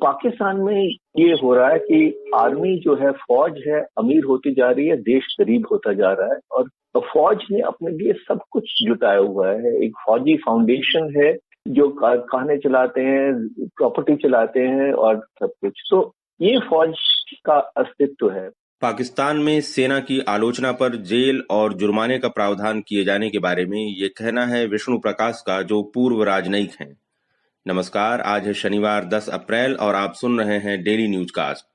पाकिस्तान में ये हो रहा है कि आर्मी जो है, फौज है, अमीर होती जा रही है, देश गरीब होता जा रहा है और फौज ने अपने लिए सब कुछ जुटाया हुआ है। एक फौजी फाउंडेशन है जो कारखाने चलाते हैं, प्रॉपर्टी चलाते हैं और सब कुछ। तो ये फौज का अस्तित्व है। पाकिस्तान में सेना की आलोचना पर जेल और जुर्माने का प्रावधान किए जाने के बारे में ये कहना है विष्णु प्रकाश का, जो पूर्व राजनयिक हैं। नमस्कार, आज है शनिवार 10 अप्रैल और आप सुन रहे हैं डेली न्यूज कास्ट।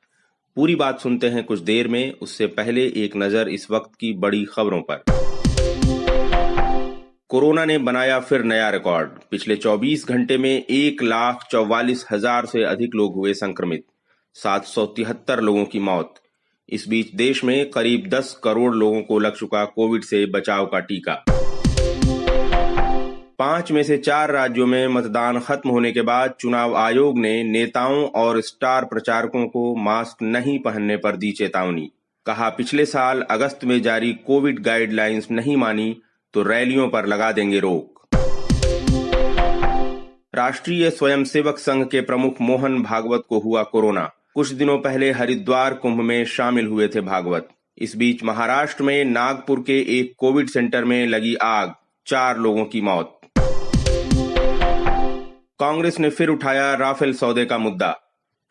पूरी बात सुनते हैं कुछ देर में, उससे पहले एक नजर इस वक्त की बड़ी खबरों पर। कोरोना ने बनाया फिर नया रिकॉर्ड। पिछले 24 घंटे में 1,44,000 से अधिक लोग हुए संक्रमित, 773 लोगों की मौत। इस बीच देश में करीब 10 करोड़ लोगों को लग चुका कोविड से बचाव का टीका। 5 में से 4 राज्यों में मतदान खत्म होने के बाद चुनाव आयोग ने नेताओं और स्टार प्रचारकों को मास्क नहीं पहनने पर दी चेतावनी। कहा, पिछले साल अगस्त में जारी कोविड गाइडलाइंस नहीं मानी तो रैलियों पर लगा देंगे रोक। राष्ट्रीय स्वयंसेवक संघ के प्रमुख मोहन भागवत को हुआ कोरोना। कुछ दिनों पहले हरिद्वार कुंभ में शामिल हुए थे भागवत। इस बीच महाराष्ट्र में नागपुर के एक कोविड सेंटर में लगी आग, 4 लोगों की मौत। कांग्रेस ने फिर उठाया राफेल सौदे का मुद्दा।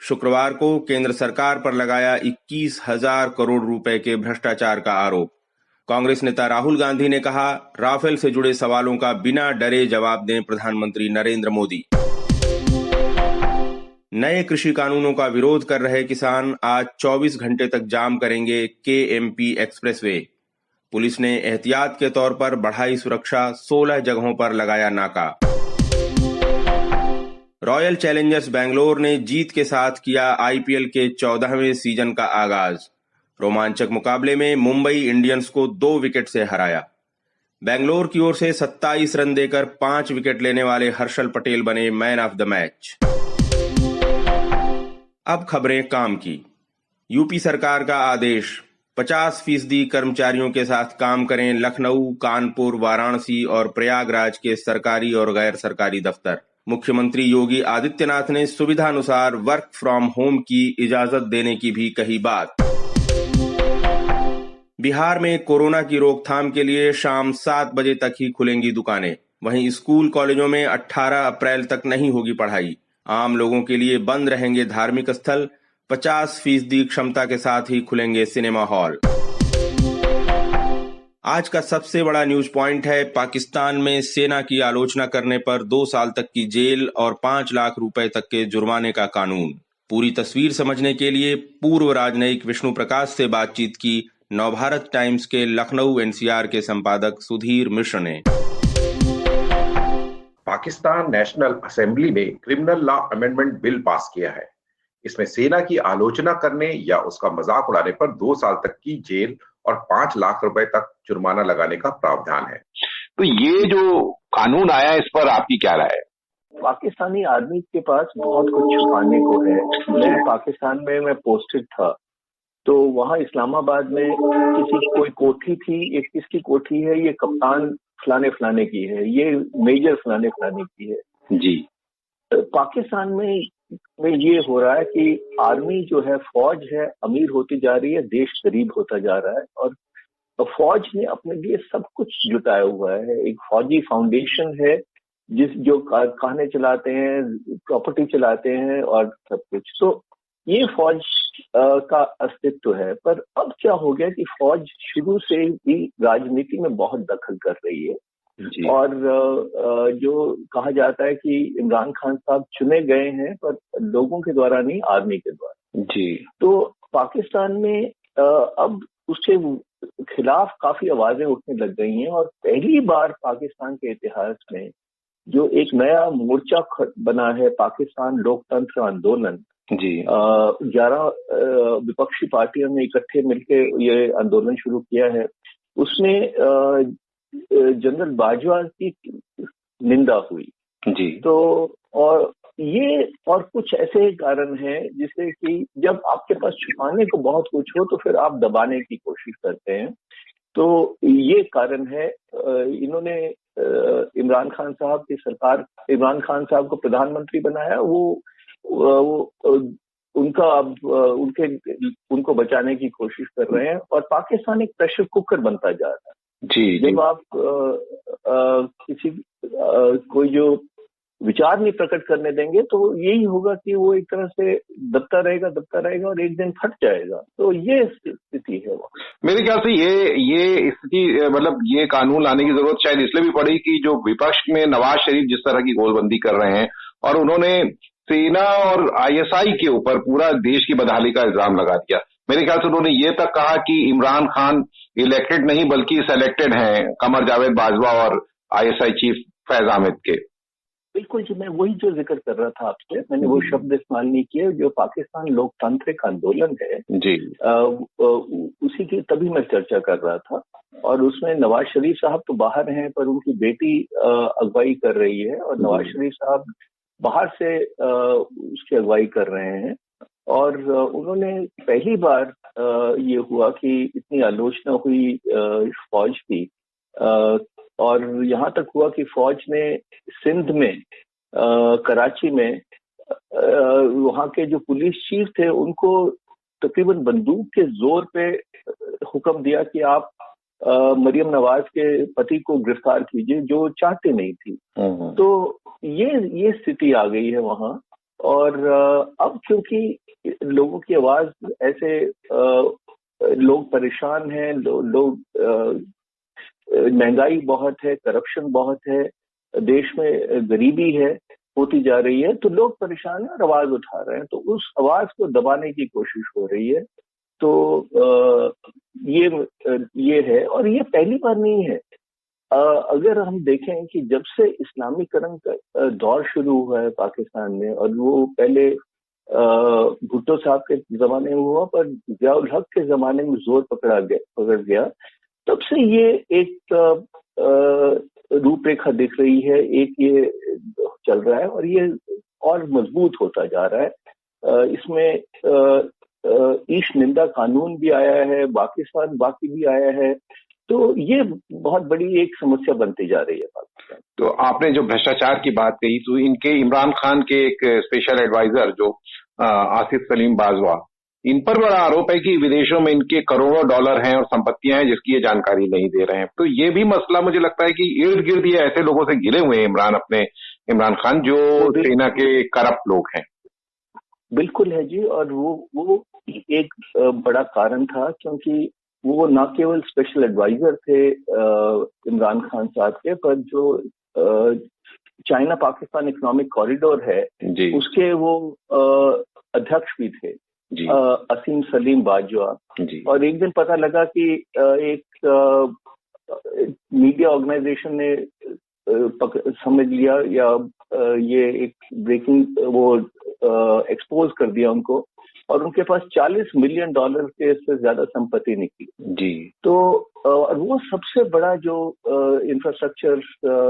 शुक्रवार को केंद्र सरकार पर लगाया 21,000 करोड़ रुपए के भ्रष्टाचार का आरोप। कांग्रेस नेता राहुल गांधी ने कहा, राफेल से जुड़े सवालों का बिना डरे जवाब दें प्रधानमंत्री नरेंद्र मोदी। नए कृषि कानूनों का विरोध कर रहे किसान आज 24 घंटे तक जाम करेंगे KMP एक्सप्रेसवे। पुलिस ने एहतियात के तौर पर बढ़ाई सुरक्षा, 16 जगहों पर लगाया नाका। रॉयल चैलेंजर्स बैंगलोर ने जीत के साथ किया IPL के 14वें सीजन का आगाज। रोमांचक मुकाबले में मुंबई इंडियंस को 2 विकेट से हराया। बैंगलोर की ओर से 27 रन देकर 5 विकेट लेने वाले हर्षल पटेल बने मैन ऑफ द मैच। अब खबरें काम की। यूपी सरकार का आदेश, 50% कर्मचारियों के साथ काम करें लखनऊ, कानपुर, वाराणसी और प्रयागराज के सरकारी और गैर सरकारी दफ्तर। मुख्यमंत्री योगी आदित्यनाथ ने सुविधा अनुसार वर्क फ्रॉम होम की इजाजत देने की भी कही बात। बिहार में कोरोना की रोकथाम के लिए शाम 7 बजे तक ही खुलेंगी दुकानें। वहीं स्कूल कॉलेजों में 18 अप्रैल तक नहीं होगी पढ़ाई। आम लोगों के लिए बंद रहेंगे धार्मिक स्थल। 50% क्षमता के साथ ही खुलेंगे सिनेमा हॉल। आज का सबसे बड़ा न्यूज पॉइंट है, पाकिस्तान में सेना की आलोचना करने पर 2 साल तक की जेल और 5 लाख रुपए तक के जुर्माने का कानून। पूरी तस्वीर समझने के लिए पूर्व राजनयिक विष्णु प्रकाश से बातचीत की नवभारत टाइम्स के लखनऊ NCR के संपादक सुधीर मिश्र ने। पाकिस्तान नेशनल असेंबली ने criminal law amendment bill pass किया है। इसमें सेना की आलोचना करने या उसका मजाक उड़ाने पर 2 साल तक की जेल और 5 लाख रुपए तक जुर्माना लगाने का प्रावधान है। तो ये जो कानून आया, इस पर आपकी क्या राय है? पाकिस्तानी आर्मी के पास बहुत कुछ छुपाने को है। मैं पाकिस्तान में पोस्टेड था, तो वहाँ इस्लामाबाद में कोई कोठी थी, एक किसकी कोठी है, ये कप्तान फलाने फलाने की है, ये मेजर फलाने फलाने की है जी। पाकिस्तान में ये हो रहा है कि आर्मी जो है, फौज है, अमीर होती जा रही है, देश गरीब होता जा रहा है और फौज ने अपने लिए सब कुछ जुटाया हुआ है। एक फौजी फाउंडेशन है जो कारखाने चलाते हैं, प्रॉपर्टी चलाते हैं और सब कुछ। तो ये फौज का अस्तित्व है। पर अब क्या हो गया कि फौज शुरू से ही राजनीति में बहुत दखल कर रही है जी। और जो कहा जाता है कि इमरान खान साहब चुने गए हैं, पर लोगों के द्वारा नहीं, आर्मी के द्वारा जी। तो पाकिस्तान में अब उसके खिलाफ काफी आवाजें उठने लग गई हैं और पहली बार पाकिस्तान के इतिहास में जो एक नया मोर्चा बना है, पाकिस्तान लोकतंत्र आंदोलन जी। 11 विपक्षी पार्टियों ने इकट्ठे मिलकर ये आंदोलन शुरू किया है। उसमें जनरल बाजवा की निंदा हुई जी। तो और ये और कुछ ऐसे कारण हैं जिससे कि जब आपके पास छुपाने को बहुत कुछ हो तो फिर आप दबाने की कोशिश करते हैं। तो ये कारण है। इन्होंने इमरान खान साहब की सरकार, इमरान खान साहब को प्रधानमंत्री बनाया। वो उनका अब उनको बचाने की कोशिश कर रहे हैं और पाकिस्तान एक प्रेशर कुकर बनता जा रहा है। जी, जब आप कोई जो विचार नहीं प्रकट करने देंगे तो यही होगा कि वो एक तरह से दबता रहेगा और एक दिन फट जाएगा। तो ये स्थिति है वो। मेरे ख्याल से ये स्थिति मतलब ये कानून लाने की जरूरत शायद इसलिए भी पड़ी कि जो विपक्ष में नवाज शरीफ जिस तरह की गोलबंदी कर रहे हैं और उन्होंने सेना और ISI के ऊपर पूरा देश की बदहाली का इल्जाम लगा दिया। मेरे ख्याल से उन्होंने ये तक कहा कि इमरान खान इलेक्टेड नहीं बल्कि सेलेक्टेड हैं कमर जावेद बाजवा और ISI चीफ फैज अहमद के। बिल्कुल जी, मैं वही जो जिक्र कर रहा था आपसे, मैंने वो शब्द इस्तेमाल नहीं किए। जो पाकिस्तान लोकतांत्रिक आंदोलन है जी, उसी की तभी मैं चर्चा कर रहा था। और उसमें नवाज शरीफ साहब तो बाहर हैं पर उनकी बेटी अगुवाई कर रही है और नवाज शरीफ साहब बाहर से उसकी अगुवाई कर रहे हैं। और उन्होंने पहली बार ये हुआ कि इतनी आलोचना हुई फौज की, और यहाँ तक हुआ कि फौज ने सिंध में कराची में वहाँ के जो पुलिस चीफ थे उनको तकरीबन बंदूक के जोर पे हुक्म दिया कि आप मरियम नवाज के पति को गिरफ्तार कीजिए, जो चाहते नहीं थी। तो ये स्थिति आ गई है वहाँ। और अब क्योंकि लोगों की आवाज ऐसे लोग परेशान हैं, लोग महंगाई बहुत है, करप्शन बहुत है, देश में गरीबी है होती जा रही है, तो लोग परेशान हैं और आवाज उठा रहे हैं। तो उस आवाज को दबाने की कोशिश हो रही है। तो ये है और ये पहली बार नहीं है। अगर हम देखें कि जब से इस्लामीकरण का दौर शुरू हुआ है पाकिस्तान में, और वो पहले भुट्टो साहब के जमाने में हुआ पर जियाउल हक के जमाने में जोर पकड़ गया, तब से ये एक रूपरेखा दिख रही है, एक ये चल रहा है और ये और मजबूत होता जा रहा है। इसमें ईश निंदा कानून भी आया है, बाकी भी आया है। तो ये बहुत बड़ी एक समस्या बनती जा रही है पाकिस्तान। तो आपने जो भ्रष्टाचार की बात कही, तो इनके इमरान खान के एक स्पेशल एडवाइजर जो आसिफ सलीम बाजवा, इन पर बड़ा आरोप है कि विदेशों में इनके करोड़ों डॉलर हैं और संपत्तियां हैं जिसकी ये जानकारी नहीं दे रहे हैं। तो ये भी मसला मुझे लगता है कि इर्द गिर्द ये ऐसे लोगों से घिरे हुए हैं इमरान खान जो सेना के करप्ट लोग हैं। बिल्कुल है जी, और वो एक बड़ा कारण था, क्योंकि वो न केवल स्पेशल एडवाइजर थे इमरान खान साहब के, पर जो चाइना पाकिस्तान इकोनॉमिक कॉरिडोर है उसके वो अध्यक्ष भी थे, असीम सलीम बाजवा। और एक दिन पता लगा कि एक मीडिया ऑर्गेनाइजेशन ने समझ लिया, या ये एक ब्रेकिंग वो एक्सपोज कर दिया उनको, और उनके पास $40 मिलियन के से ज्यादा संपत्ति निकली जी। तो वो सबसे बड़ा जो इंफ्रास्ट्रक्चर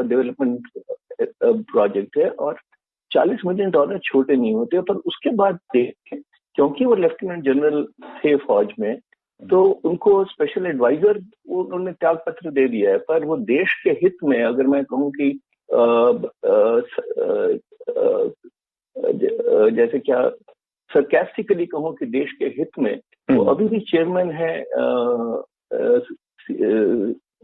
डेवलपमेंट प्रोजेक्ट है, और $40 मिलियन छोटे नहीं होते। पर उसके बाद क्योंकि वो लेफ्टिनेंट जनरल थे फौज में, तो उनको स्पेशल एडवाइजर उन्होंने त्याग पत्र दे दिया है। पर वो देश के हित में, अगर मैं कहूँ कि जैसे क्या सरकास्टिकली कहूँ कि देश के हित में, वो अभी भी चेयरमैन है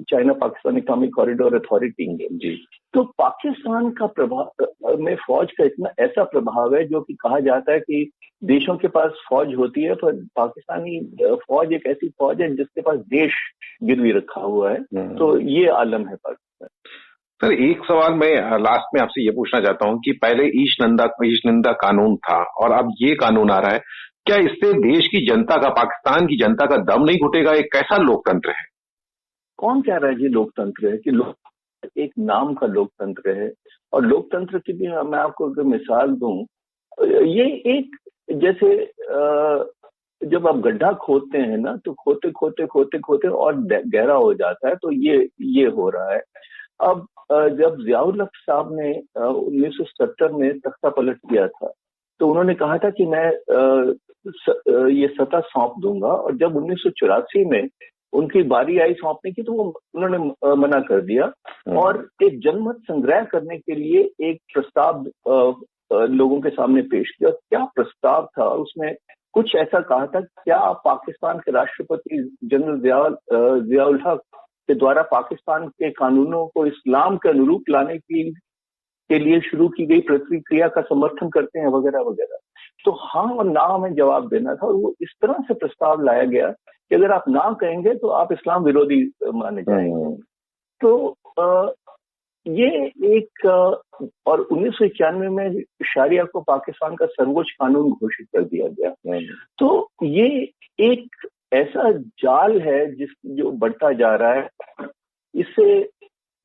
China Pakistan economic corridor authority जी। तो पाकिस्तान का प्रभाव में फौज का इतना ऐसा प्रभाव है, जो कि कहा जाता है कि देशों के पास फौज होती है, पर पाकिस्तानी फौज एक ऐसी फौज है जिसके पास देश गिरवी रखा हुआ है। तो ये आलम है पाकिस्तान। सर, एक सवाल मैं लास्ट में आपसे ये पूछना चाहता हूँ कि पहले ईश निंदा कानून था और अब ये कानून आ रहा है, क्या इससे देश की जनता का, पाकिस्तान की जनता का दम नहीं घुटेगा? एक कैसा लोकतंत्र है? कौन कह रहा है जी लोकतंत्र है? कि एक नाम का लोकतंत्र है। और लोकतंत्र की भी मैं आपको अगर मिसाल दूं, ये एक जैसे जब आप गड्ढा खोदते हैं ना, तो खोते और गहरा हो जाता है। तो ये हो रहा है। अब जब जियाउल हक साहब ने 1970 में तख्ता पलट किया था, तो उन्होंने कहा था कि मैं ये सत्ता सौंप दूंगा, और जब 1984 में उनकी बारी आई सौंपने की, तो वो उन्होंने मना कर दिया। और एक जनमत संग्रह करने के लिए एक प्रस्ताव लोगों के सामने पेश किया। क्या प्रस्ताव था उसमें? कुछ ऐसा कहा था, क्या पाकिस्तान के राष्ट्रपति जनरल जियाउल हक के द्वारा पाकिस्तान के कानूनों को इस्लाम के अनुरूप लाने के लिए शुरू की गई प्रक्रिया का समर्थन करते हैं, वगैरह वगैरह। तो हाँ और ना हमें जवाब देना था, और वो इस तरह से प्रस्ताव लाया गया कि अगर आप ना कहेंगे तो आप इस्लाम विरोधी माने जाएंगे। तो ये एक और 1991 में शरिया को पाकिस्तान का सर्वोच्च कानून घोषित कर दिया गया। तो ये एक ऐसा जाल है जो बढ़ता जा रहा है। इससे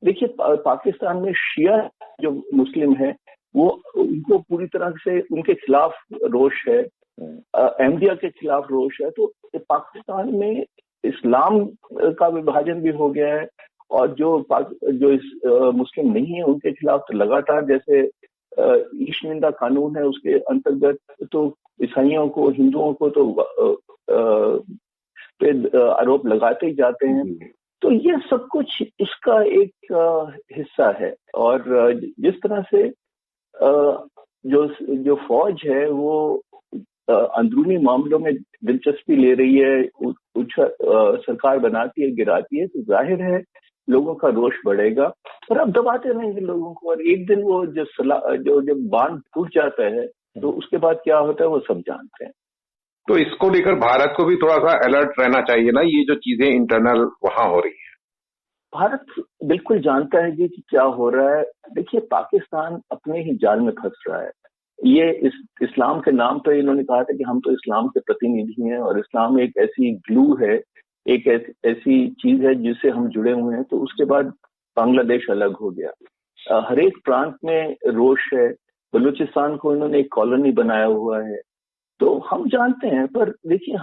देखिए, पाकिस्तान में शिया जो मुस्लिम है वो उनको पूरी तरह से उनके खिलाफ रोष है, अहमदिया के खिलाफ रोष है। तो पाकिस्तान में इस्लाम का विभाजन भी हो गया है, और जो मुस्लिम नहीं है उनके खिलाफ तो लगातार, जैसे ईशनिंदा कानून है उसके अंतर्गत तो ईसाइयों को, हिंदुओं को तो पे आरोप लगाते ही जाते हैं। तो ये सब कुछ इसका एक हिस्सा है। और जिस तरह से जो फौज है वो अंदरूनी मामलों में दिलचस्पी ले रही है, सरकार बनाती है, गिराती है, तो जाहिर है लोगों का रोष बढ़ेगा और अब दबाते रहेंगे लोगों को। और एक दिन वो जब बांध टूट जाता है तो उसके बाद क्या होता है वो सब जानते हैं। तो इसको लेकर भारत को भी थोड़ा सा अलर्ट रहना चाहिए ना, ये जो चीजें इंटरनल वहां हो रही है। भारत बिल्कुल जानता है कि क्या हो रहा है। देखिए, पाकिस्तान अपने ही जाल में फंस रहा है। ये इस्लाम के नाम पर इन्होंने कहा था कि हम तो इस्लाम के प्रतिनिधि हैं, और इस्लाम एक ऐसी ग्लू है, एक ऐसी चीज है जिससे हम जुड़े हुए हैं। तो उसके बाद बांग्लादेश अलग हो गया। हर एक प्रांत में रोष है। बलूचिस्तान को इन्होंने एक कॉलोनी बनाया हुआ है। तो हम जानते हैं, पर देखिए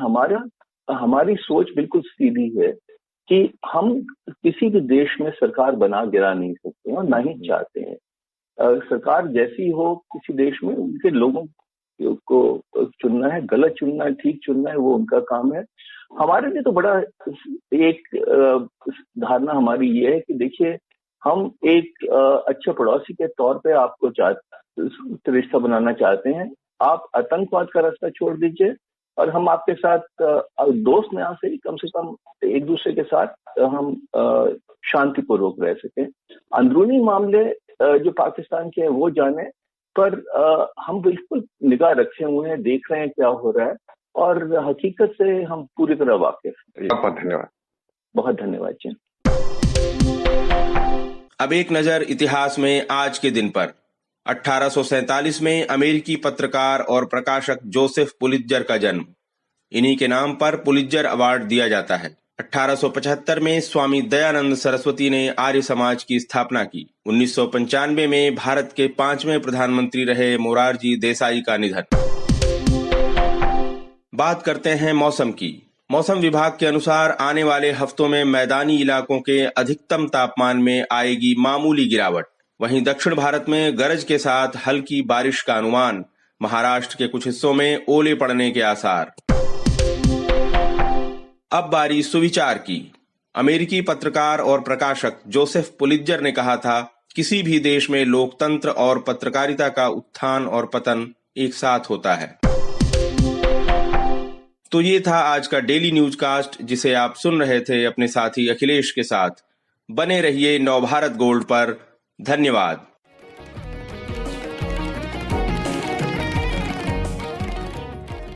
हमारी सोच बिल्कुल सीधी है कि हम किसी भी देश में सरकार बना गिरा नहीं सकते और ना ही चाहते हैं। सरकार जैसी हो किसी देश में, उनके लोगों को चुनना है, गलत चुनना है, ठीक चुनना है, वो उनका काम है। हमारे लिए तो बड़ा एक धारणा हमारी ये है कि देखिए, हम एक अच्छे पड़ोसी के तौर पे आपको रिश्ता बनाना चाहते हैं। आप आतंकवाद का रास्ता छोड़ दीजिए और हम आपके साथ दोस्त में से ही कम से कम एक दूसरे के साथ हम शांतिपूर्वक रह सकें। अंदरूनी मामले जो पाकिस्तान के हैं वो जाने, पर हम बिल्कुल निगाह रखे हुए हैं, देख रहे हैं क्या हो रहा है, और हकीकत से हम पूरी तरह वाकिफ हैं। बहुत धन्यवाद। बहुत धन्यवाद जी। अब एक नजर इतिहास में आज के दिन पर। 1847 में अमेरिकी पत्रकार और प्रकाशक जोसेफ पुलित्जर का जन्म। इन्हीं के नाम पर पुलित्जर अवार्ड दिया जाता है। 1875 में स्वामी दयानंद सरस्वती ने आर्य समाज की स्थापना की। 1995 में भारत के 5वें प्रधानमंत्री रहे मोरारजी देसाई का निधन। बात करते हैं मौसम की। मौसम विभाग के अनुसार आने वाले हफ्तों में मैदानी इलाकों के अधिकतम तापमान में आएगी मामूली गिरावट। वहीं दक्षिण भारत में गरज के साथ हल्की बारिश का अनुमान। महाराष्ट्र के कुछ हिस्सों में ओले पड़ने के आसार। अब बारी सुविचार की। अमेरिकी पत्रकार और प्रकाशक जोसेफ पुलित्जर ने कहा था, किसी भी देश में लोकतंत्र और पत्रकारिता का उत्थान और पतन एक साथ होता है। तो ये था आज का डेली न्यूज कास्ट, जिसे आप सुन रहे थे अपने साथी अखिलेश के साथ। बने रहिए नवभारत गोल्ड पर। धन्यवाद।